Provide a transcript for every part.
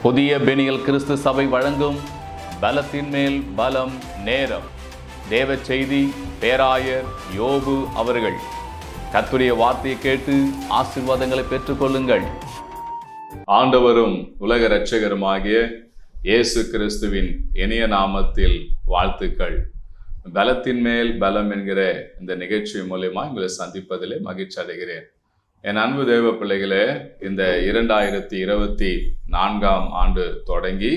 புதிய பெனியல் கிறிஸ்து சபை வழங்கும் பலத்தின் மேல் பலம் நேரம். தேவ செய்தி பேராயர் யோபு அவர்கள். கர்த்தருடைய வார்த்தையை கேட்டு ஆசீர்வாதங்களை பெற்றுக்கொள்ளுங்கள். ஆண்டவரும் உலக இரட்சகருமாகிய இயேசு கிறிஸ்துவின் இனிய நாமத்தில் வாழ்த்துக்கள். பலத்தின் மேல் பலம் என்கிற இந்த நிகழ்ச்சி மூலமா உங்களை சந்திப்பதிலே மகிழ்ச்சி அடைகிறேன். என் அன்பு தேவ பிள்ளைகளே, இந்த 2024 ஆண்டு தொடங்கி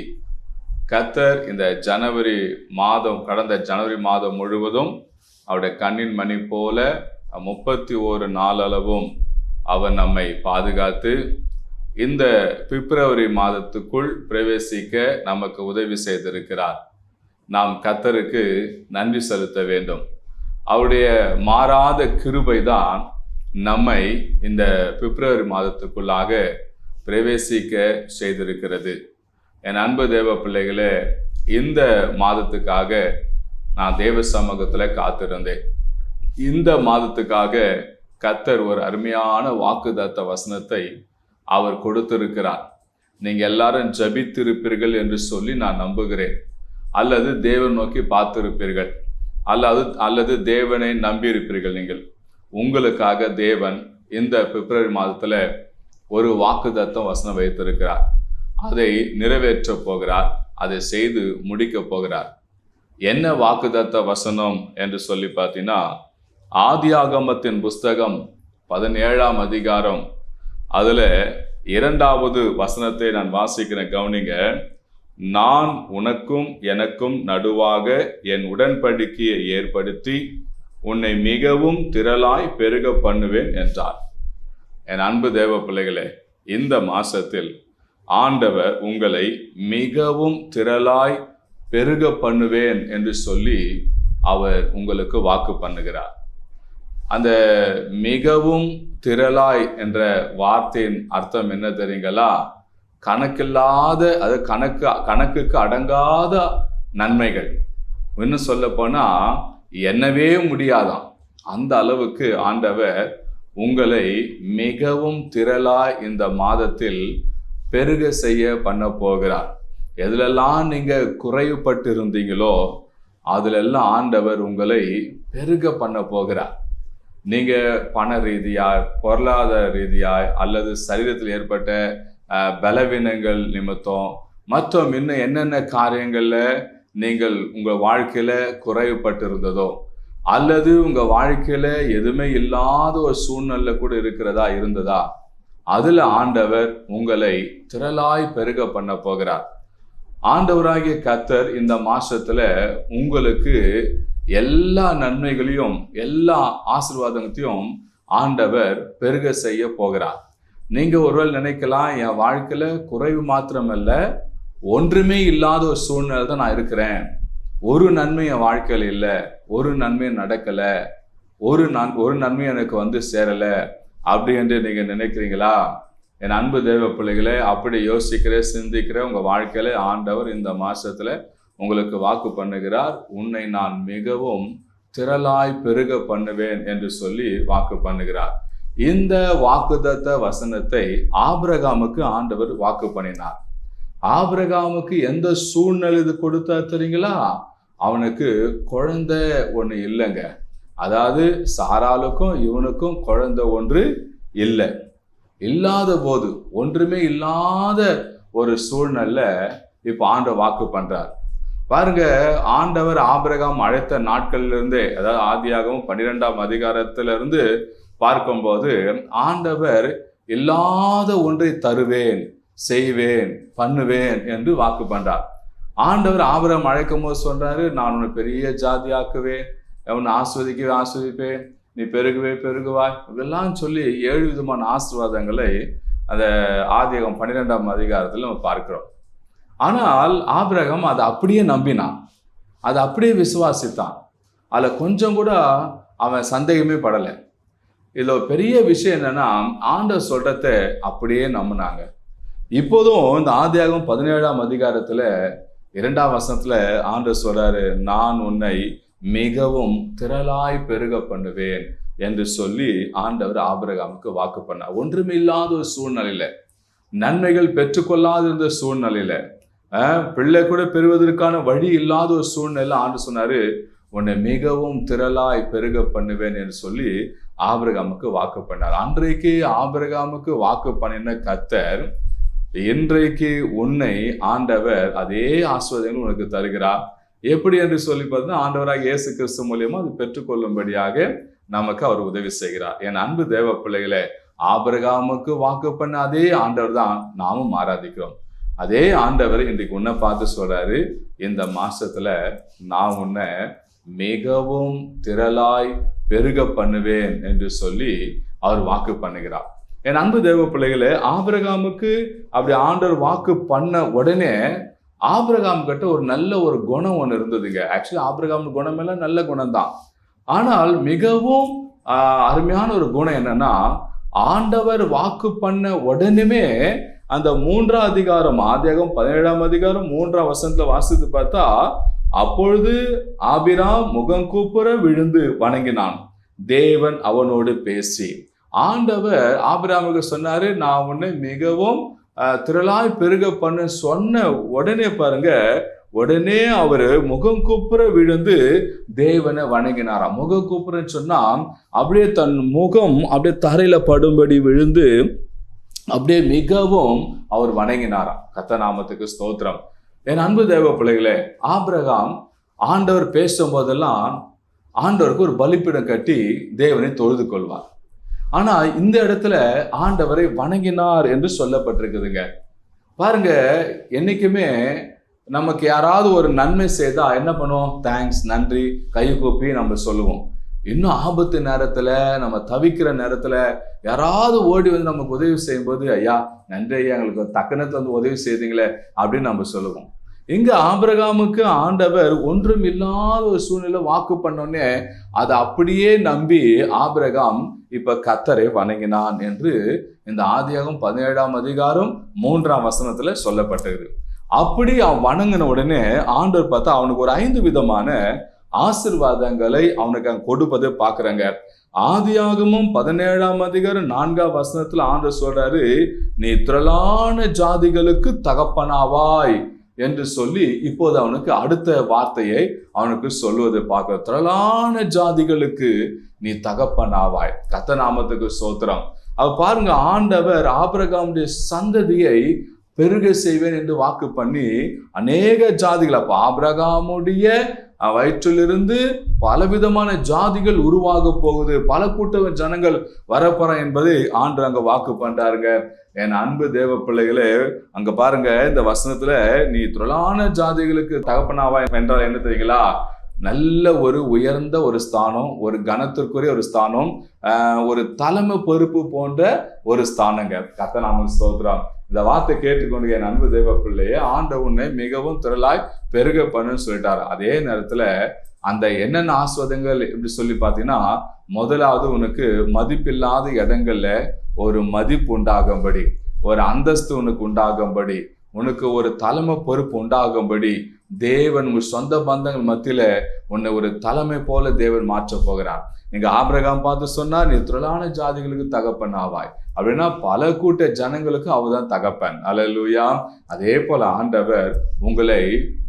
கர்த்தர் இந்த கடந்த ஜனவரி மாதம் முழுவதும் அவருடைய கண்ணின் மணி போல 31 நாளளவும் அவர் நம்மை பாதுகாத்து இந்த பிப்ரவரி மாதத்துக்குள் பிரவேசிக்க நமக்கு உதவி செய்திருக்கிறார். நாம் கர்த்தருக்கு நன்றி செலுத்த வேண்டும். அவருடைய மாறாத கிருபை தான் நம்மை இந்த பிப்ரவரி மாதத்துக்குள்ளாக பிரவேசிக்க செய்திருக்கிறது. என் அன்பு தேவ பிள்ளைகளே, இந்த மாதத்துக்காக நான் தேவ சமூகத்தில் காத்திருந்தேன். இந்த மாதத்துக்காக கர்த்தர் ஒரு அருமையான வாக்குத்தத்த வசனத்தை அவர் கொடுத்திருக்கிறார். நீங்க எல்லாரும் ஜபித்திருப்பீர்கள் என்று சொல்லி நான் நம்புகிறேன். அல்லது தேவன் நோக்கி பார்த்திருப்பீர்கள், அல்லது தேவனை நம்பியிருப்பீர்கள். நீங்கள் உங்களுக்காக தேவன் இந்த பிப்ரவரி மாதத்துல ஒரு வாக்குத்தத்தம் வசனம் வைத்திருக்கிறார். அதை நிறைவேற்ற போகிறார், அதை செய்து முடிக்க போகிறார். என்ன வாக்குத்தத்த வசனம் என்று சொல்லி பார்த்தீங்கன்னா, ஆதியாகமத்தின் புஸ்தகம் 17ஆம் அதிகாரம் அதுல 2வது வசனத்தை நான் வாசிக்கிறேன், கவனிங்க. நான் உனக்கும் எனக்கும் நடுவாக என் உடன்படிக்கையை ஏற்படுத்தி உன்னை மிகவும் திரளாய் பெருக பண்ணுவேன் என்றார். என் அன்பு தேவ பிள்ளைகளே, இந்த மாசத்தில் ஆண்டவர் உங்களை மிகவும் திரளாய் பெருக பண்ணுவேன் என்று சொல்லி அவர் உங்களுக்கு வாக்கு பண்ணுகிறார். அந்த மிகவும் திரளாய் என்ற வார்த்தையின் அர்த்தம் என்ன தெரியுங்களா? கணக்கில்லாத, அது கணக்குக்கு அடங்காத நன்மைகள். இன்னும் சொல்ல போனா எண்ணவே முடியாதாம். அந்த அளவுக்கு ஆண்டவர் உங்களை மிகவும் திரளாய் இந்த மாதத்தில் பெருக செய்ய பண்ண போகிறார். எதுலெல்லாம் நீங்க குறைவுபட்டு இருந்தீங்களோ அதுலெல்லாம் ஆண்டவர் உங்களை பெருக பண்ண போகிறார். நீங்க பண ரீதியாய், பொருளாதார ரீதியாய், அல்லது சரீரத்தில் ஏற்பட்ட பலவீனங்கள் நிமித்தம் மற்றும் இன்னும் என்னென்ன காரியங்கள்ல நீங்கள் உங்க வாழ்க்கையில குறைவுபட்டு இருந்ததோ, அல்லது உங்க வாழ்க்கையில எதுவுமே இல்லாத ஒரு சூழ்நிலை கூட இருந்ததா, அதுல ஆண்டவர் உங்களை திரளாய் பெருக பண்ண போகிறார். ஆண்டவராகிய கர்த்தர் இந்த மாசத்துல உங்களுக்கு எல்லா நன்மைகளையும் எல்லா ஆசீர்வாதத்தையும் ஆண்டவர் பெருக செய்ய போகிறார். நீங்க ஒருவேளை நினைக்கலாம், என் வாழ்க்கையில குறைவு மாத்திரமல்ல, ஒன்றுமே இல்லாத ஒரு சூழ்நிலை தான் நான் இருக்கிறேன், ஒரு நன்மை என் வாழ்க்கையில் இல்லை, ஒரு நன்மையும் நடக்கல, ஒரு நன்மை எனக்கு சேரல அப்படி என்று நீங்க நினைக்கிறீங்களா? என் அன்பு தேவ பிள்ளைகளே, அப்படி சிந்திக்கிற உங்க வாழ்க்கையில ஆண்டவர் இந்த மாசத்துல உங்களுக்கு வாக்கு பண்ணுகிறார். உன்னை நான் மிகவும் திரளாய் பெருக பண்ணுவேன் என்று சொல்லி வாக்கு பண்ணுகிறார். இந்த வாக்குத்தத்த வசனத்தை ஆபிரகாமுக்கு ஆண்டவர் வாக்கு பண்ணினார். ஆபிரகாமுக்கு எந்த சூழ்நிலை இது கொடுத்தா தெரியுங்களா? அவனுக்கு குழந்தை ஒன்று இல்லைங்க. அதாவது சாராளுக்கும் இவனுக்கும் குழந்தை ஒன்று இல்லை. இல்லாத போது, ஒன்றுமே இல்லாத ஒரு சூழ்நிலை இப்ப ஆண்டவர் வாக்கு பண்றார். பாருங்க, ஆண்டவர் ஆபிரகாம் அழைத்த நாட்களிலிருந்தே, அதாவது ஆதியாகமம் 12ஆம் அதிகாரத்திலிருந்து பார்க்கும்போது ஆண்டவர் இல்லாத ஒன்றை தருவேன், செய்வேன், பண்ணுவேன் என்று வாக்கு பண்றார். ஆண்டவர் ஆபிரகாம் அழைக்கும் போது சொல்றாரு, நான் உன்னை பெரிய ஜாதி ஆக்குவேன், உன்னை ஆஸ்வதிப்பேன், நீ பெருகுவாய், இதெல்லாம் சொல்லி 7 விதமான ஆசீர்வாதங்களை அந்த ஆதியாகமம் 12ஆம் அதிகாரத்தில் நம்ம பார்க்கிறோம். ஆனால் ஆபிரகாம் அதை அப்படியே நம்பினான், அதை அப்படியே விசுவாசித்தான். அதில் கொஞ்சம் கூட அவன் சந்தேகமே படலை. இதுல ஒரு பெரிய விஷயம் என்னன்னா, ஆண்டவர் சொல்றத அப்படியே நம்பினாங்க. இப்போதும் இந்த ஆதியாகமம் 17ஆம் அதிகாரத்துல 2ஆம் வசனத்துல ஆண்டவர் சொல்றாரு, நான் உன்னை மிகவும் திரளாய் பெருக பண்ணுவேன் என்று சொல்லி ஆண்டவர் ஆபிரகாமுக்கு வாக்கு பண்ணார். ஒன்றுமே இல்லாத ஒரு சூழ்நிலையில, நன்மைகள் பெற்றுக்கொள்ளாதிருந்த சூழ்நிலையில, பிள்ளை கூட பெறுவதற்கான வழி இல்லாத ஒரு சூழ்நிலை ஆண்டு சொன்னாரு, உன்னை மிகவும் திரளாய் பெருக பண்ணுவேன் என்று சொல்லி ஆபிரகாமுக்கு வாக்கு பண்ணார். அன்றைக்கு ஆபிரகாமுக்கு வாக்கு பண்ணின கர்த்தர் இன்றைக்கு உன்னை ஆண்டவர் அதே ஆசீர்வாதங்கள் உனக்கு தருகிறார். எப்படி என்று சொல்லி பார்த்தீங்கன்னா, ஆண்டவராக இயேசு கிறிஸ்து மூலியமா அது பெற்றுக்கொள்ளும்படியாக நமக்கு அவர் உதவி செய்கிறார். என் அன்பு தேவ பிள்ளைகளே, ஆபிரகாமுக்கு வாக்கு பண்ண அதே ஆண்டவர் தான் நாமும் ஆராதிக்கிறோம். அதே ஆண்டவர் இன்றைக்கு உன்னை பார்த்து சொல்றாரு, இந்த மாசத்துல நான் உன்னை மிகவும் திரளாய் பெருக பண்ணுவேன் என்று சொல்லி அவர் வாக்கு பண்ணுகிறார். என் அன்பு தேவ பிள்ளைகளே, ஆபிரகாமுக்கு அப்படி ஆண்டவர் வாக்கு பண்ண உடனே ஆபிரகாம் கிட்ட ஒரு நல்ல ஒரு குணம் ஒன்று இருந்ததுங்க. ஆக்சுவலி ஆபிரகாம் குணம் எல்லாம் நல்ல குணம் தான். ஆனால் மிகவும் அருமையான ஒரு குணம் என்னன்னா, ஆண்டவர் வாக்கு பண்ண உடனே அந்த 3ஆம் அதிகாரம், ஆதியாகமம் 17ஆம் அதிகாரம் 3ஆம் வசனத்துல வாசித்து பார்த்தா, அப்பொழுது ஆபிராம் முகம் கூப்புற விழுந்து வணங்கினான், தேவன் அவனோடு பேசி. ஆண்டவர் ஆபிராமுக்கு சொன்னாரு, நான் உன்னை மிகவும் திரளாய் பெருக பண்ண சொன்ன உடனே பாருங்க, உடனே அவரு முகம் கூப்புற விழுந்து தேவனை வணங்கினாராம். முகம் கூப்புறன்னு சொன்னா அப்படியே தன் முகம் அப்படியே தரையில படும்படி விழுந்து அப்படியே மிகவும் அவர் வணங்கினாராம். கர்த்தர் நாமத்துக்கு ஸ்தோத்திரம். என் அன்பு தேவ பிள்ளைகளே, ஆபிரகாம் ஆண்டவர் பேசும் போதெல்லாம் ஆண்டவருக்கு ஒரு பலிபீடம் கட்டி தேவனை தொழுது கொள்வார். ஆனா இந்த இடத்துல ஆண்டவரை வணங்கினார் என்று சொல்லப்பட்டிருக்குதுங்க. பாருங்க, என்னைக்குமே நமக்கு யாராவது ஒரு நன்மை செய்தா என்ன பண்ணுவோம்? தேங்க்ஸ், நன்றி, கை கூப்பி நம்ம சொல்லுவோம். இன்னும் ஆபத்து நேரத்துல, நம்ம தவிக்கிற நேரத்துல யாராவது ஓடி வந்து நமக்கு உதவி செய்யும் போது, ஐயா நன்றி ஐயா, எங்களுக்கு தக்கணத்துல வந்து உதவி செய்தீங்களே அப்படின்னு நம்ம சொல்லுவோம். இங்க ஆபிரகாமுக்கு ஆண்டவர் ஒன்றும் இல்லாத ஒரு சூழ்நிலை வாக்கு பண்ணோன்னே அதை அப்படியே நம்பி ஆபிரகாம் இப்ப கர்த்தரை வணங்கினான் என்று இந்த ஆதியாகமம் 17ஆம் அதிகாரம் 3ஆம் வசனத்துல சொல்லப்பட்டது. அப்படி அவன் வணங்கின உடனே ஆண்டவர் பார்த்தா அவனுக்கு ஒரு 5 விதமான ஆசீர்வாதங்களை அவனுக்கு அங்க கொடுப்பதை பாக்குறாங்க. ஆதியாகமம் 17ஆம் அதிகாரம் 4ஆம் வசனத்துல ஆண்டவர் சொல்றாரு, நீ திரளான ஜாதிகளுக்கு தகப்பனாவாய் என்று சொல்லி இப்போது அவனுக்கு அடுத்த வார்த்தையை அவனுக்கு சொல்லுவதை பார்க்க, திரளான ஜாதிகளுக்கு நீ தகப்பனாவாய். கர்த்தர் நாமத்துக்கு ஸ்தோத்திரம். அவ பாருங்க, ஆண்டவர் ஆபிரகாமுடைய சந்ததியை பெருக செய்வேன் என்று வாக்கு பண்ணி அநேக ஜாதிகள், அப்ப ஆபிரகாமுடைய வயிற்றிலிருந்து பலவிதமான ஜாதிகள் உருவாக போகுது, பல கூட்ட ஜனங்கள் வரப்போற என்பதை ஆண்டு அங்க வாக்கு பண்றாருங்க. என் அன்பு தேவ பிள்ளைகளே, அங்க பாருங்க, இந்த வசனத்துல நீ திரளான ஜாதிகளுக்கு தகப்பனாவா என்றால் என்ன தெரியுங்களா? நல்ல ஒரு உயர்ந்த ஒரு ஸ்தானம், ஒரு கனத்திற்குரிய ஒரு ஸ்தானம், ஒரு தலைமை பொறுப்பு போன்ற ஒரு ஸ்தானங்க. கர்த்தர் நாமத்துக்கு ஸ்தோத்திரம். இந்த வார்த்தை கேட்டுக்கொண்டு என் அன்பு தேவ பிள்ளையே, ஆண்டவர் உன்னை மிகவும் திரளாய் பெருக பண்ணுன்னு சொல்லிட்டாரு. அதே நேரத்துல அந்த என்னென்ன ஆஸ்வாதங்கள் எப்படி சொல்லி பார்த்தீங்கன்னா, முதலாவது உனக்கு மதிப்பில்லாத இடங்கள்ல ஒரு மதிப்பு உண்டாகும்படி, ஒரு அந்தஸ்து உனக்கு உண்டாகும்படி, உனக்கு ஒரு தலைமை பொறுப்பு உண்டாகும்படி தேவன் உங்க சொந்த பந்தங்கள் மத்தியில உன்னை ஒரு தலைமை போல தேவன் மாற்ற போகிறார். நீங்க ஆபிரகாம் பார்த்து சொன்னா, நீ திரளான ஜாதிகளுக்கு தகப்பன் ஆவாய் அப்படின்னா பல கூட்ட ஜனங்களுக்கு அவர்தான் தகப்பன். அல்லேலூயா. அதே போல ஆண்டவர் உங்களை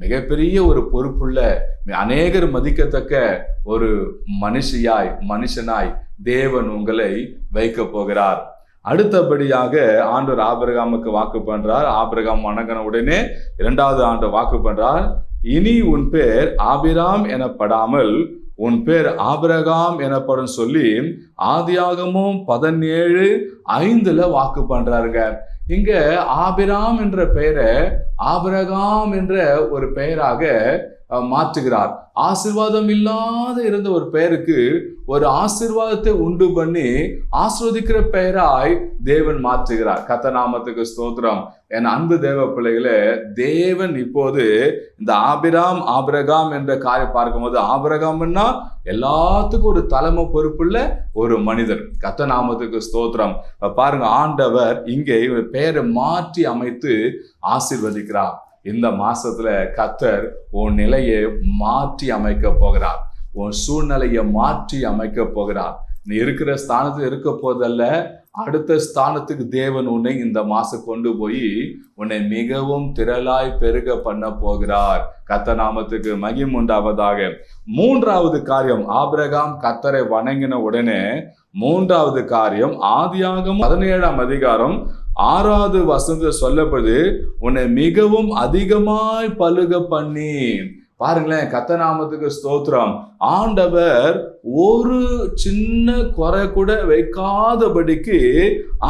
மிகப்பெரிய ஒரு பொறுப்புள்ள, அநேகர் மதிக்கத்தக்க ஒரு மனுஷனாய் தேவன் உங்களை வைக்க போகிறார். அடுத்தபடியாக ஆண்டவர் ஆபிரகாமுக்கு வாக்கு பண்றார். ஆபிரகாம் வணங்கின உடனே 2வது ஆண்டு வாக்கு பண்றார், இனி உன் பேர் ஆபிராம் எனப்படாமல் உன் பேர் ஆபிரகாம் எனப்படும் சொல்லி ஆதியாகமம் 17:5 வாக்கு பண்றாருங்க. இங்க ஆபிராம் என்ற பெயரை ஆபிரகாம் என்ற ஒரு பெயராக மாற்றுகிறார். ஆசீர்வாதம் இல்லாத இருந்த ஒரு பெயருக்கு ஒரு ஆசீர்வாதத்தை உண்டு பண்ணி ஆஸ்வதிக்கிற பெயராய் தேவன் மாற்றுகிறார். கர்த்தர் நாமத்துக்கு ஸ்தோத்திரம். என் அன்பு தேவ பிள்ளைகளே, தேவன் இப்போது இந்த ஆபிரகாம் என்ற காரியம் பார்க்கும்போது, ஆபிரகாம்னா எல்லாத்துக்கும் ஒரு தலைமை பொறுப்புள்ள ஒரு மனிதர். கர்த்தர் நாமத்துக்கு ஸ்தோத்திரம். பாருங்க, ஆண்டவர் இங்கே பெயரை மாற்றி அமைத்து ஆசீர்வதிக்கிறார். இந்த மாசத்துல கர்த்தர் உன் நிலையை மாற்றி அமைக்க போகிறார், உன் சூழ்நிலையை மாற்றி அமைக்க போகிறார். நீ இருக்கிற ஸ்தானத்தில் இருக்க போதல்ல, அடுத்த ஸ்தானத்துக்கு தேவன் உன்னை இந்த மாசம் கொண்டு போய் உன்னை மிகவும் திரளாய் பெருக பண்ண போகிறார். கர்த்தர் நாமத்துக்கு மகிமை உண்டாவதாக. மூன்றாவது காரியம், ஆபிரகாம் கர்த்தரை வணங்கின உடனே மூன்றாவது காரியம், ஆதியாகமம் 17ஆம் அதிகாரம் 6வது வசனத்தில் சொல்லப்படுது, உன்னை மிகவும் அதிகமாய் பலுக பண்ணி. பாருங்களேன், கர்த்தர் நாமத்துக்கு ஸ்தோத்திரம். ஆண்டவர் ஒரு சின்ன குறை கூட வைக்காதபடிக்கு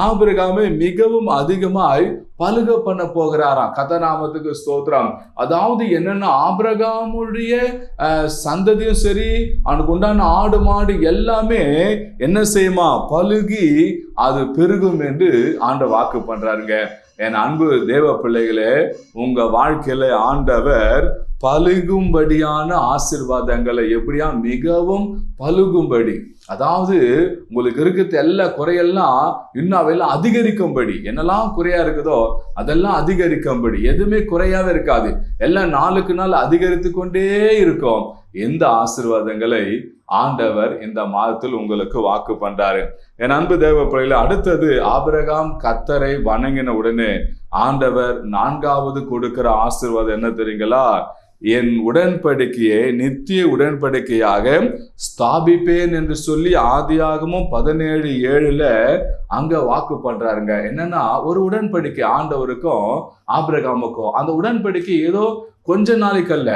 ஆபிரகாமை மிகவும் அதிகமாய் பலுக பண்ண போகிறாராம். கர்த்தர் நாமத்துக்கு ஸ்தோத்திரம். அதாவது என்னன்னா, ஆபிரகாமுடைய சந்ததியும் சரி, அவனுக்கு உண்டான ஆடு மாடு எல்லாமே என்ன செய்யுமா, பலுகி அது பெருகும் என்று ஆண்டவர் வாக்கு பண்றாருங்க. என் அன்பு தேவ பிள்ளைகளே, உங்க வாழ்க்கையில ஆண்டவர் பலுகும்படியான ஆசீர்வாதங்களை எப்படியா மிகவும் பலுகும்படி, அதாவது உங்களுக்கு இருக்கிற எல்லா குறையெல்லாம் இன்னும் அவையெல்லாம் அதிகரிக்கும்படி, என்னெல்லாம் குறையா இருக்குதோ அதெல்லாம் அதிகரிக்கும்படி, எதுவுமே குறையாவே இருக்காது, எல்லாம் நாளுக்கு நாள் அதிகரித்து கொண்டே இருக்கும். எந்த ஆசீர்வாதங்களை ஆண்டவர் இந்த மாதத்தில் உங்களுக்கு வாக்கு பண்றாரு. என் அன்பு தேவ பிள்ளைகளே, அடுத்தது ஆபிரகாம் கர்த்தரை வணங்கின உடனே ஆண்டவர் 4வது கொடுக்கிற ஆசீர்வாதம் என்ன தெரியுங்களா? என் உடன்படிக்கையை நித்திய உடன்படிக்கையாக ஸ்தாபிப்பேன் என்று சொல்லி ஆதியாகமம் 17:7 அங்க வாக்கு பண்றாருங்க. என்னன்னா, ஒரு உடன்படிக்கை ஆண்டவருக்கும் ஆபிரகாமுக்கும். அந்த உடன்படிக்கை ஏதோ கொஞ்ச நாளைக்கு அல்ல.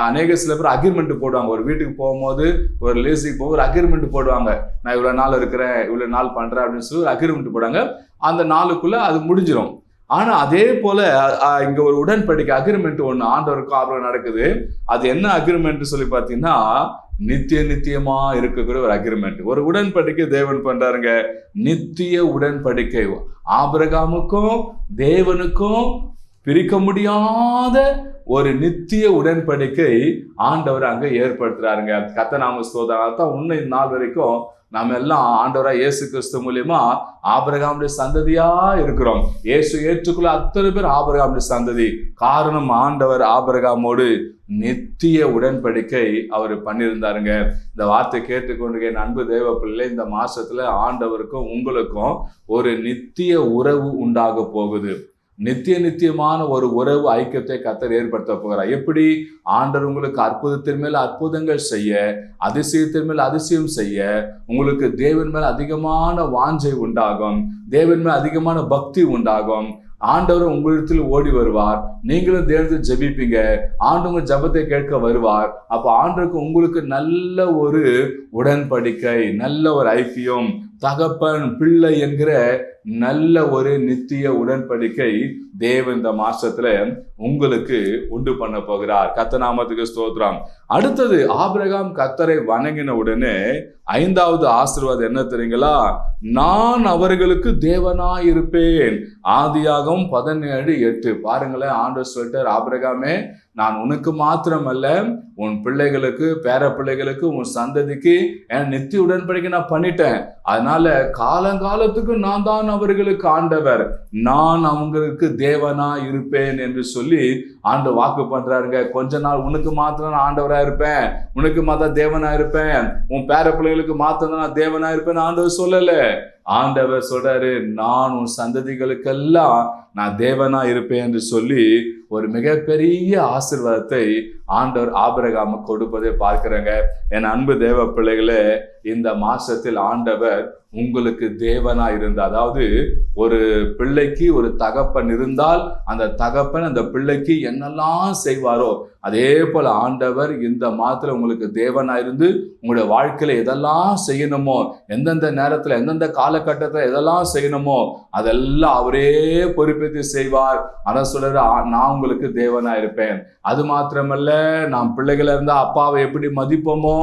அநேக சில பேர் அக்ரிமெண்ட் போடுவாங்க. ஒரு வீட்டுக்கு போகும்போது, ஒரு லேசிக்கு போக ஒரு அக்ரிமெண்ட் போடுவாங்க. நான் இவ்வளவு நாள் இருக்கிறேன், இவ்வளவு நாள் பண்றேன் அப்படின்னு சொல்லி ஒரு அக்ரிமெண்ட் போடுவாங்க. அந்த நாளுக்குள்ள அது முடிஞ்சிடும். ஆனா அதே போல இங்க ஒரு உடன்படிக்கை அக்ரிமெண்ட் ஒண்ணு ஆண்டவருக்கும் ஆபிரகாமுக்கும் நடக்குது. அது என்ன அக்ரிமெண்ட் சொல்லி பாத்தீங்கன்னா, நித்தியமா இருக்கக்கூடிய ஒரு அக்ரிமெண்ட், ஒரு உடன்படிக்கை தேவன் பண்றாருங்க. நித்திய உடன்படிக்கை ஆபிரகாமுக்கும் தேவனுக்கும் பிரிக்க முடியாத ஒரு நித்திய உடன்படிக்கை ஆண்டவர் அங்க ஏற்படுத்துறாருங்க. கர்த்தர் நாம ஸ்தோத்திரம். தான் உன்னை நாள் வரைக்கும் நாம எல்லாம் ஆண்டவரா இயேசு கிறிஸ்து மூலியமா ஆபிரகாமுடைய சந்ததியா இருக்கிறோம். இயேசு ஏற்றுக்குள்ள அத்தனை பேர் ஆபிரகாமுடைய சந்ததி. காரணம், ஆண்டவர் ஆபிரகாமோடு நித்திய உடன்படிக்கை அவர் பண்ணியிருந்தாருங்க. இந்த வார்த்தை கேட்டுக்கொண்டு என் அன்பு தேவ பிள்ளை, இந்த மாசத்துல ஆண்டவருக்கும் உங்களுக்கும் ஒரு நித்திய உறவு உண்டாக போகுது. நித்தியமான ஒரு உறவு ஐக்கியத்தை கர்த்தர் ஏற்படுத்த போகிறார். எப்படி? ஆண்டவர் உங்களுக்கு அற்புதத்தின் மேல் அற்புதங்கள் செய்ய, அதிசயத்தின் மேல் அதிசயம் செய்ய, உங்களுக்கு தேவன் மேல் அதிகமான வாஞ்சை உண்டாகும், தேவன் மேல் அதிகமான பக்தி உண்டாகும். ஆண்டவர் உங்களிடத்தில் ஓடி வருவார், நீங்களும் தேவனத்தில் ஜெபிப்பீங்க, ஆண்டவர் ஜெபத்தை கேட்க வருவார். அப்ப ஆண்டவருக்கு உங்களுக்கு நல்ல ஒரு உடன்படிக்கை, நல்ல ஒரு ஐக்கியம், தகப்பன் பிள்ளை என்கிற நல்ல ஒரு நித்திய உடன்படிக்கை தேவன் இந்த மாசத்துல உங்களுக்கு உண்டு பண்ண போகிறார். கர்த்தர் நாமத்துக்கு ஸ்தோத்திரம். அடுத்தது, ஆபிரகாம் கர்த்தரை வணங்கின உடனே 5வது ஆசீர்வாதம் என்ன தெரியுங்களா? நான் அவர்களுக்கு தேவனாய் இருப்பேன். ஆதியாகமம் 17:8. பாருங்களேன், ஆண்டவர் சொல்லிட்டார், ஆபிரகாமே, நான் உனக்கு மாத்திரமல்ல, உன் பிள்ளைகளுக்கு, பேர பிள்ளைகளுக்கு, உன் சந்ததிக்கு என் நித்திய உடன்படிக்கை நான் பண்ணிட்டேன். அதனால காலங்காலத்துக்கு நான் தான் அவர்களுக்கு ஆண்டவர், நான் அவங்களுக்கு தேவனா இருப்பேன் என்று சொல்லி ஆண்டு வாக்கு பண்றாருங்க. கொஞ்ச நாள் உனக்கு மாத்திரம் நான் ஆண்டவரா இருப்பேன், உனக்கு மாத்திரம் தேவனா இருப்பேன், உன் பேர பிள்ளைகளுக்கு மாத்திரம் நான் தேவனா இருப்பேன் ஆண்டவர் சொல்லல. ஆண்டவர் சொல்றாரு, நான் உன் சந்ததிகளுக்கெல்லாம் நான் தேவனா இருப்பேன் என்று சொல்லி ஒரு மிகப்பெரிய ஆசீர்வாதத்தை ஆண்டவர் ஆபிரகாமுக்கு கொடுப்பதை பார்க்கிறேங்க. என் அன்பு தேவ பிள்ளைகளே, இந்த மாசத்தில் ஆண்டவர் உங்களுக்கு தேவனா இருந்த, அதாவது ஒரு பிள்ளைக்கு ஒரு தகப்பன் இருந்தால் அந்த தகப்பன் அந்த பிள்ளைக்கு என்னெல்லாம் செய்வாரோ அதே போல ஆண்டவர் இந்த மாதத்துல உங்களுக்கு தேவனா இருந்து உங்களுடைய வாழ்க்கையில எதெல்லாம் செய்யணுமோ, எந்தெந்த நேரத்துல எந்தெந்த காலகட்டத்துல எதெல்லாம் செய்யணுமோ அதெல்லாம் அவரே பொறுப்பேற்று செய்வார். அதான் சொல்ற, நான் உங்களுக்கு தேவனா இருப்பேன். அது மாத்திரமல்ல, நாம் பிள்ளைகளா இருந்தா அப்பாவை எப்படி மதிப்போமோ,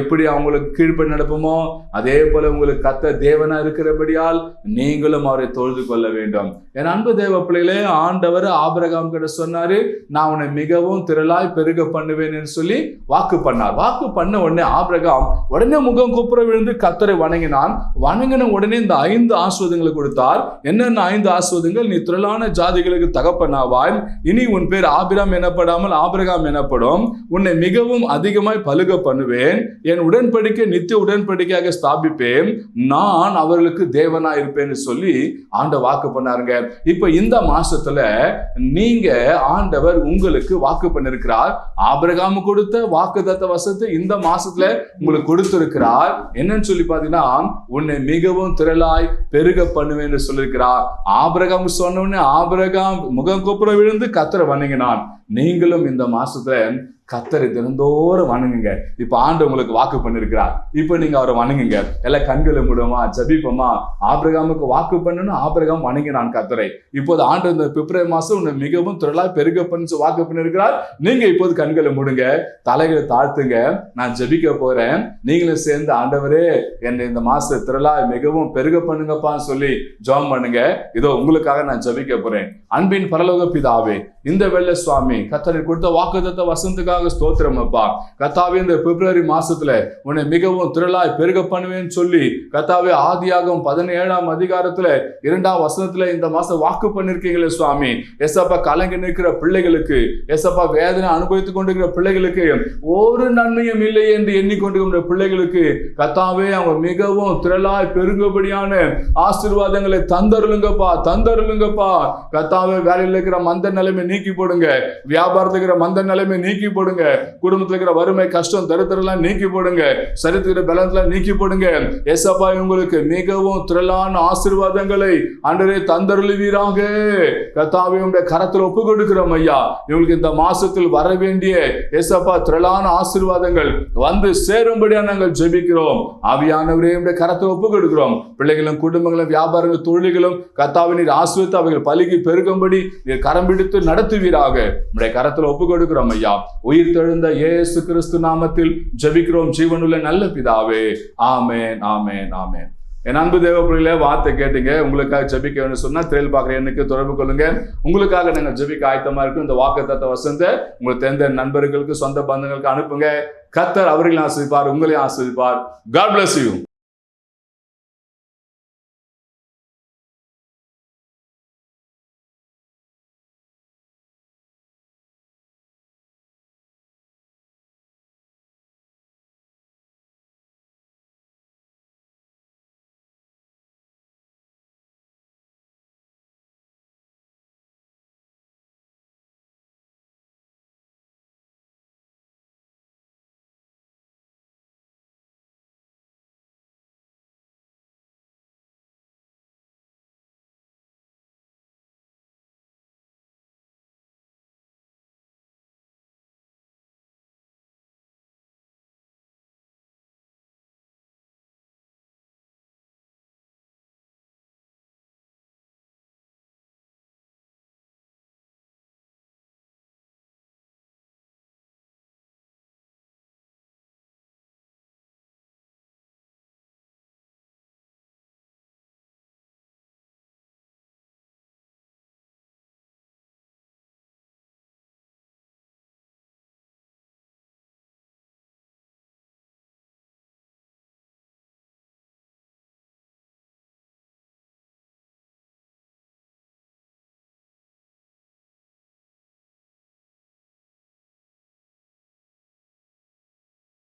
எப்படி அவங்களுக்கு கீழ்ப்படி நடப்போமோ, அதே போல உங்களுக்கு கர்த்தர் தேவனா இருக்கிறபடியால் நீங்களும் அவரை தொழுது கொள்ள வேண்டும். என் அன்பு தேவ பிள்ளைகளே, ஆண்டவர் ஆபிரகாம் கிட்ட சொன்னாரு, நான் உன்னை மிகவும் திரளாய் பெருக பண்ணுவேன் என்று சொல்லி வாக்கு பண்ணார். வாக்கு பண்ண உடனே ஆபிரகாம் உடனே முகம் குப்புற விழுந்து கர்த்தரை வணங்கினான். வணங்கின உடனே இந்த 5 ஆசீர்வாதங்களை கொடுத்தார். என்னென்ன 5 ஆசீர்வாதங்கள்? நீ திரளான ஜாதிகளுக்கு தகப்பனாவாய், இனி உன் பேர் ஆபிராம் எனப்படாமல் ஆபிரகாம் எனப்படும். உன்னை மிகவும் அதிகமாய் பலுக பண்ணுவேன். என் உடன்படிக்கை நித்திய உடன்படிக்கையாக ஸ்தாபிப்பேன். நான் அவர்களுக்கு தேவனா இருப்பேன்னு சொல்லி ஆண்டவர் வாக்கு பண்ணாருங்க. இப்ப இந்த மாசத்துல நீங்க ஆண்டவர் உங்களுக்கு வாக்கு பண்ணிருக்கிறார். ஆபிரகாம் கொடுத்த வாக்குத்தத்த வசனத்தை இந்த மாசத்துல உங்களுக்கு கொடுத்திருக்கிறார். என்னன்னு சொல்லி பாத்தீங்கன்னா, உன்னை மிகவும் திரளாய் பெருக பண்ணுவேன் சொல்லியிருக்கிறார். ஆபிரகாம் சொன்ன உடனே ஆபிரகாம் முகம் குப்புற விழுந்து கர்த்தரை வணங்கினான். நீங்களும் இந்த மாசத்துல கர்த்தரை தினந்தோறும் வணங்குங்க. இப்ப ஆண்டு உங்களுக்கு வாக்கு பண்ணிருக்கிறார். இப்ப நீங்க அவரை வணங்குங்க. எல்லாம் கண்களை மூடுமா, ஜபிப்போமா. ஆபிரகாமுக்கு வாக்கு பண்ணணும், ஆபிரகாம் வணங்கினான் கர்த்தரை. இப்போது ஆண்டு இந்த பிப்ரவரி மாசம் உன்னை மிகவும் திரளாய் பெருக பண்ணி வாக்கு பண்ணிருக்கிறார். நீங்க இப்போது கண்களை மூடுங்க, தலைகளை தாழ்த்துங்க. நான் ஜபிக்க போறேன். நீங்களும் சேர்ந்து ஆண்டவரே என்னை இந்த மாச திரளாய் மிகவும் பெருக பண்ணுங்கப்பான்னு சொல்லி ஜெபம் பண்ணுங்க. இதோ உங்களுக்காக நான் ஜபிக்க போறேன். அன்பின் பரலோக பிதாவே, இந்த வெள்ளை சுவாமி கர்த்தரை கொடுத்த வாக்குத்தத்த வசனத்துக்காக ஸ்தோத்திரம் அப்பா. கர்த்தாவே, இந்த பிப்ரவரி மாசத்துல உன்னை மிகவும் திரளாய் பெருக பண்ணுவேன்னு சொல்லி கர்த்தாவே ஆதியாகமம் 17ஆம் அதிகாரத்துல 2ஆம் வசனத்துல இந்த மாசம் வாக்கு பண்ணிருக்கீங்களே சுவாமி. எசப்பா, கலங்கி நிற்கிற பிள்ளைகளுக்கு, எசப்பா வேதனை அனுபவித்துக் கொண்டிருக்கிற பிள்ளைகளுக்கு ஒரு நன்மையும் இல்லை என்று எண்ணிக்கொண்டிருக்கிற பிள்ளைகளுக்கு கர்த்தாவே அவங்க மிகவும் திரளாய் பெருங்கபடியான ஆசீர்வாதங்களை தந்தருளுங்கப்பா, தந்தருளுங்கப்பா. கர்த்தாவே, வேலையில் இருக்கிற மந்த நிலைமை நீக்கி போடுங்க. வியாபாரத்தில் இருக்கிற மந்த நிலைமை நீக்கி போடுங்க. குடும்பத்தில் இருக்கிற வறுமை, கஷ்டம், தரித்திரம் நீக்கி போடுங்க. சரித்திர பலன்களை நீக்கி போடுங்க. ஏசப்பா, உங்களுக்கு மிகவும் திரளான ஆசீர்வாதங்களை ஆண்டவரே தந்தருளுவீராக. கர்த்தாவே, உங்களுடைய கரத்தில் ஒப்பு கொடுக்கிறோம் ஐயா. இவங்களுக்கு இந்த மாசத்தில் வர வேண்டிய ஏசப்பா திரளான ஆசீர்வாதங்கள் வந்து சேரும்படியா நாங்கள் ஜெபிக்கிறோம். ஆவியானவரே, உங்களுடைய கரத்தில் ஒப்பு கொடுக்கிறோம். பிள்ளைகளும் குடும்பங்களும் வியாபாரங்களும் தொழில்களும் கர்த்தாவே நீர் ஆசீர்வதித்து அவைகள் பலுகி பெருகும்படி நீர் கரம் பிடித்து நடத்துவீராக. உங்களுடைய கரத்தில் ஒப்பு கொடுக்கிறோம் ஐயா. உயிர் தெழுந்த இயேசு கிறிஸ்து நாமத்தில் ஜெபிக்கிறோம் ஜீவனுள்ள நல்ல பிதாவே. ஆமென், ஆமென், ஆமென். என் அன்பு தேவ பிள்ளைகளே, வார்த்தை கேட்டீங்க. உங்களுக்காக ஜெபிக்க வேணும்னு சொன்னா திரையில் பார்க்குற எண்ணுக்கு தொடர்பு கொள்ளுங்க. உங்களுக்காக நாங்கள் ஜெபிக்க ஆயத்தமா இருக்கும். இந்த வாக்குத்தத்த வசனத்தை உங்களுக்கு தெரிந்த நண்பர்களுக்கு, சொந்த பந்தங்களுக்கு அனுப்புங்க. கர்த்தர் அவர்களையும் ஆசீர்வதிப்பார், உங்களையும் ஆசீர்வதிப்பார். God bless you.